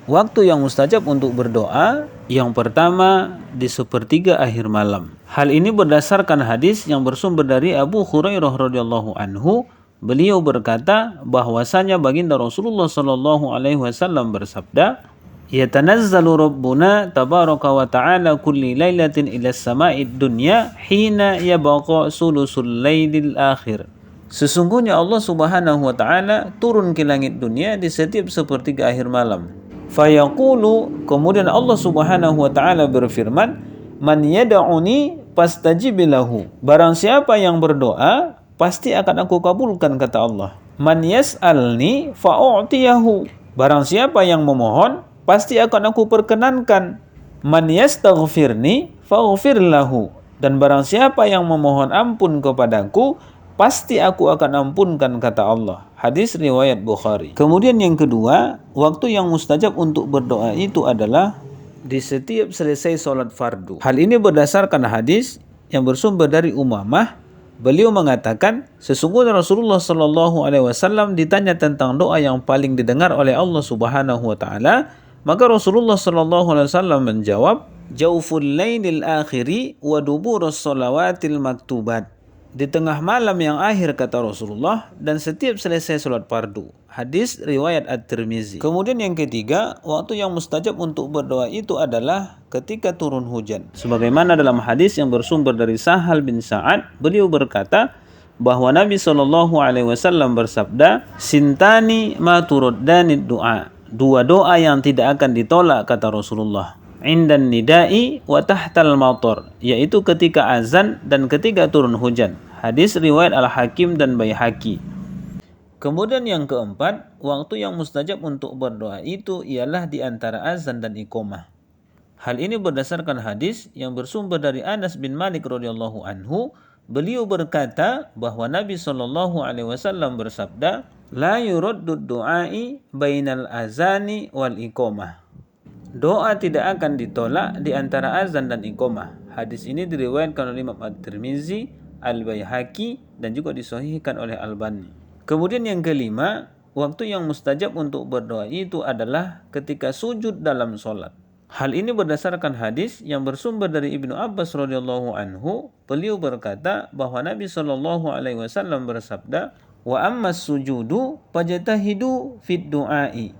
Waktu yang mustajab untuk berdoa yang pertama di sepertiga akhir malam. Hal ini berdasarkan hadis yang bersumber dari Abu Hurairah radhiyallahu anhu. Beliau berkata bahwasanya baginda Rasulullah sallallahu alaihi wasallam bersabda, "Yatanazzalu Rabbuna tabaraka wa ta'ala kulli lailatin ila as-sama'id dunya hina yabqa sulusul lailil akhir." Sesungguhnya Allah Subhanahu wa taala turun ke langit dunia di setiap sepertiga akhir malam. Fayaqulu, kemudian Allah Subhanahu wa taala berfirman, "Man yad'uni fastajib lahu." Barang siapa yang berdoa, pasti akan aku kabulkan, kata Allah. "Man yas'alni fa'u'tiyahu." Barang siapa yang memohon, pasti akan aku perkenankan. "Man yastaghfirni faghfir lahu." Dan barang siapa yang memohon ampun kepadaku, pasti aku akan ampunkan, kata Allah. Hadis riwayat Bukhari. Kemudian yang kedua, waktu yang mustajab untuk berdoa itu adalah di setiap selesai sholat fardu. Hal ini berdasarkan hadis yang bersumber dari Umamah. Beliau mengatakan, sesungguhnya Rasulullah Shallallahu Alaihi Wasallam ditanya tentang doa yang paling didengar oleh Allah Subhanahu Wa Taala, maka Rasulullah Shallallahu Alaihi Wasallam menjawab, "Jauful lailil akhiri wa duburus sholawatil maktubat." Di tengah malam yang akhir, kata Rasulullah, dan setiap selesai sholat fardu. Hadis riwayat At-Tirmizi. Kemudian yang ketiga, waktu yang mustajab untuk berdoa itu adalah ketika turun hujan. Sebagaimana dalam hadis yang bersumber dari Sahal bin Sa'ad, beliau berkata bahwa Nabi SAW bersabda, "Sintani ma turuddani du'a." Dua doa yang tidak akan ditolak, kata Rasulullah. Indan nidai wa tahtal matar, yaitu ketika azan dan ketika turun hujan. Hadis riwayat Al-Hakim dan Baihaqi. Kemudian yang keempat, waktu yang mustajab untuk berdoa itu ialah di antara azan dan iqamah. Hal ini berdasarkan hadis yang bersumber dari Anas bin Malik radhiyallahu anhu. Beliau berkata bahwa Nabi sallallahu alaihi wasallam bersabda, "La yuraddu du'ai bainal azani wal iqamah." Doa tidak akan ditolak di antara azan dan iqamah. Hadis ini diriwayatkan oleh Imam At-Tirmizi, Al-Baihaqi, dan juga disahihkan oleh Albani. Kemudian yang kelima, waktu yang mustajab untuk berdoa itu adalah ketika sujud dalam sholat. Hal ini berdasarkan hadis yang bersumber dari Ibnu Abbas radhiyallahu anhu. Beliau berkata bahwa Nabi sallallahu alaihi wasallam bersabda, "Wa ammas sujudu fajtahidu fid du'ai.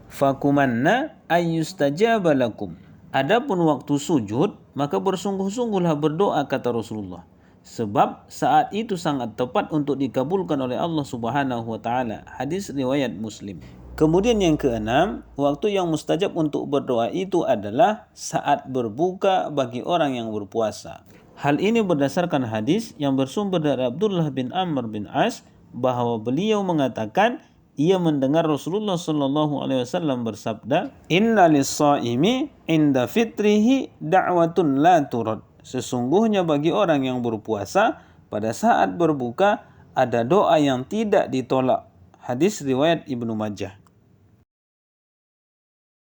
Fakumanna ayyustajaba lakum." Adapun waktu sujud, maka bersungguh-sungguhlah berdoa, kata Rasulullah. Sebab saat itu sangat tepat untuk dikabulkan oleh Allah Subhanahu wa taala. Hadis riwayat Muslim. Kemudian yang keenam, waktu yang mustajab untuk berdoa itu adalah saat berbuka bagi orang yang berpuasa. Hal ini berdasarkan hadis yang bersumber dari Abdullah bin Amr bin As bahwa beliau mengatakan ia mendengar Rasulullah sallallahu alaihi wasallam bersabda, "Inna lis-shaimi 'inda fitrihi da'watun la turad." Sesungguhnya bagi orang yang berpuasa pada saat berbuka ada doa yang tidak ditolak. Hadis riwayat Ibnu Majah.